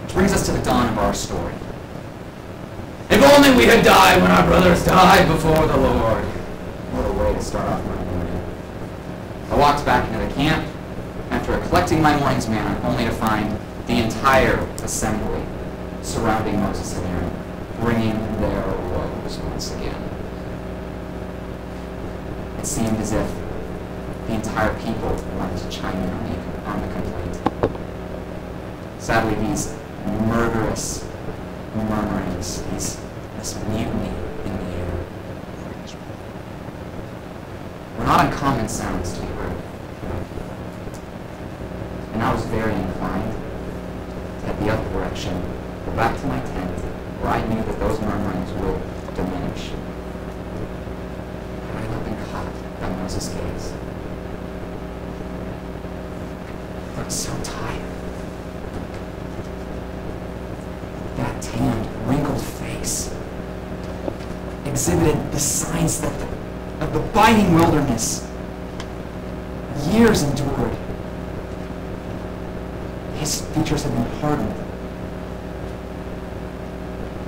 Which brings us to the dawn of our story. If only we had died when our brothers died before the Lord. What a way to start off my morning. I walked back into the camp after collecting my morning's manna, only to find the entire assembly surrounding Moses and Aaron, bringing their woes once again. It seemed as if the entire people wanted to chime in on the complaint. Sadly, these murderous murmurings, this mutiny in the air, were not uncommon sounds to be heard. And I was very inclined to head the other direction, go back to my tent, where I knew that those murmurings would diminish. Had I not been caught by Moses' gaze. I looked so tired. That tanned, wrinkled face exhibited the signs of the biting wilderness years endured. His features had been hardened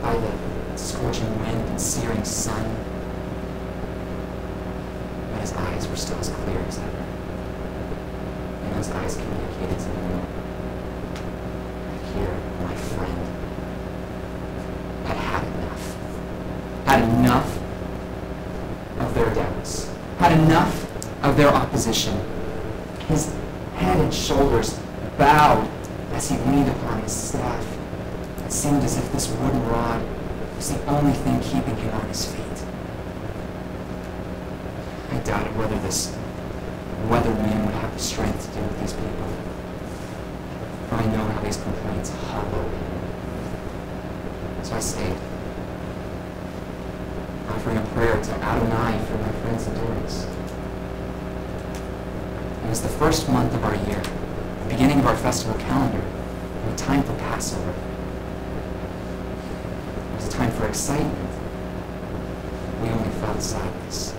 by the scorching wind and searing sun, but his eyes were still as clear as ever, and those eyes communicated to me, here, my friend, had enough of their doubts, had enough of their opposition. His head and shoulders bowed as he leaned upon his staff. It seemed as if this wooden rod was the only thing keeping him on his feet. I doubted whether this weathered man would have the strength to deal with these people, for I know how these complaints hollow him. So I stayed, offering a prayer to Adonai for my friend's endurance. It was the first month of our year, the beginning of our festival calendar, and the time for Passover. It was a time for excitement. We only felt sadness.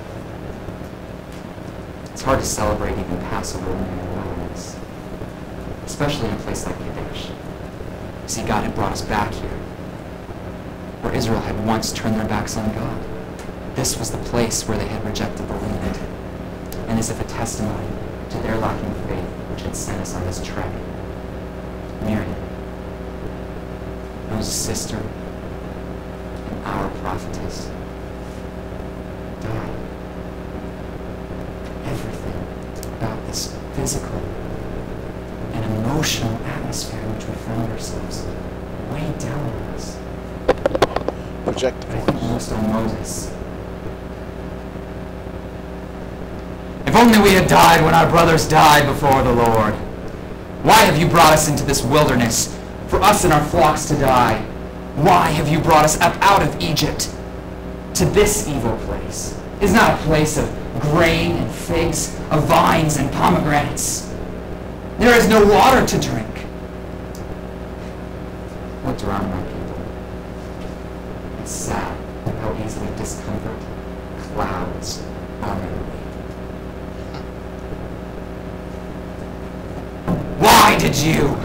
It's hard to celebrate even Passover when you're in the wilderness, especially in a place like Kadesh. You see, God had brought us back here, where Israel had once turned their backs on God. This was the place where they had rejected the land, and as if a testimony to their lacking faith which had sent us on this trek. Miriam, Moses' sister, and our prophetess, died. Everything about this physical and emotional atmosphere in which we found ourselves weighed down on us. Projected But I think most on Moses. If only we had died when our brothers died before the Lord. Why have you brought us into this wilderness, for us and our flocks to die? Why have you brought us up out of Egypt to this evil place? It is not a place of grain and figs, of vines and pomegranates. There is no water to drink. Looked around my people. It's sad how easily discomfort clouds our memory. Why did you?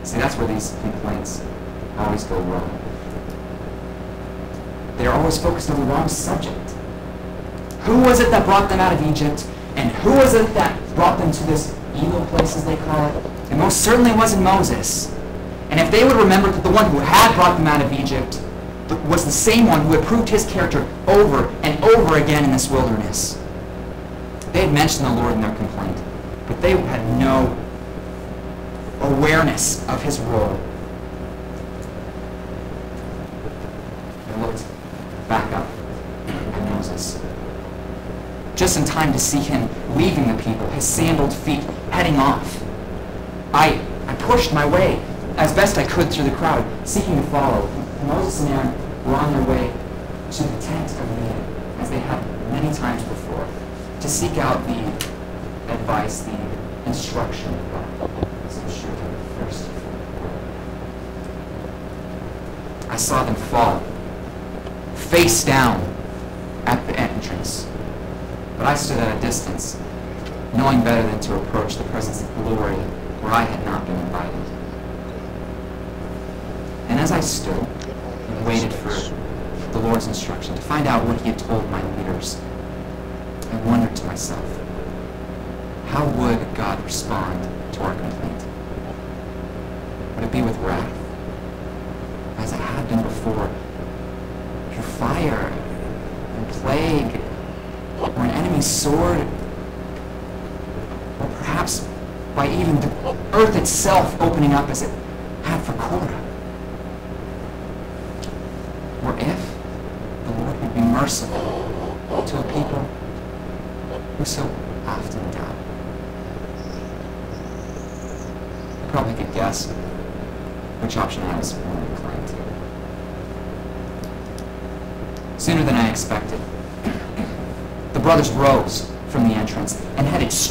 See, that's where these complaints always go wrong. They're always focused on the wrong subject. Who was it that brought them out of Egypt? And who was it that brought them to this evil place, as they call it? It most certainly wasn't Moses. And if they would remember that the one who had brought them out of Egypt was the same one who had proved his character over and over again in this wilderness. They had mentioned the Lord in their complaint, but they had no awareness of his role. I looked back up at Moses. Just in time to see him leaving the people, his sandaled feet heading off. I pushed my way as best I could through the crowd, seeking to follow. Moses and Aaron were on their way to the tent of meeting, as they had many times before, to seek out the advice, the instruction of God, as I'm sure they were thirsty for. I saw them fall, face down, at the entrance. But I stood at a distance, knowing better than to approach the presence of glory where I had not been invited. I stood and waited for the Lord's instruction to find out what he had told my leaders, I wondered to myself, how would God respond to our complaint? Would it be with wrath, as it had been before, through fire and plague, or an enemy's sword, or perhaps by even the earth itself opening up as it had for Korah? Or if the Lord would be merciful to a people who so often doubt? You probably could guess which option I was more inclined to. Sooner than I expected, the brothers rose from the entrance and headed straight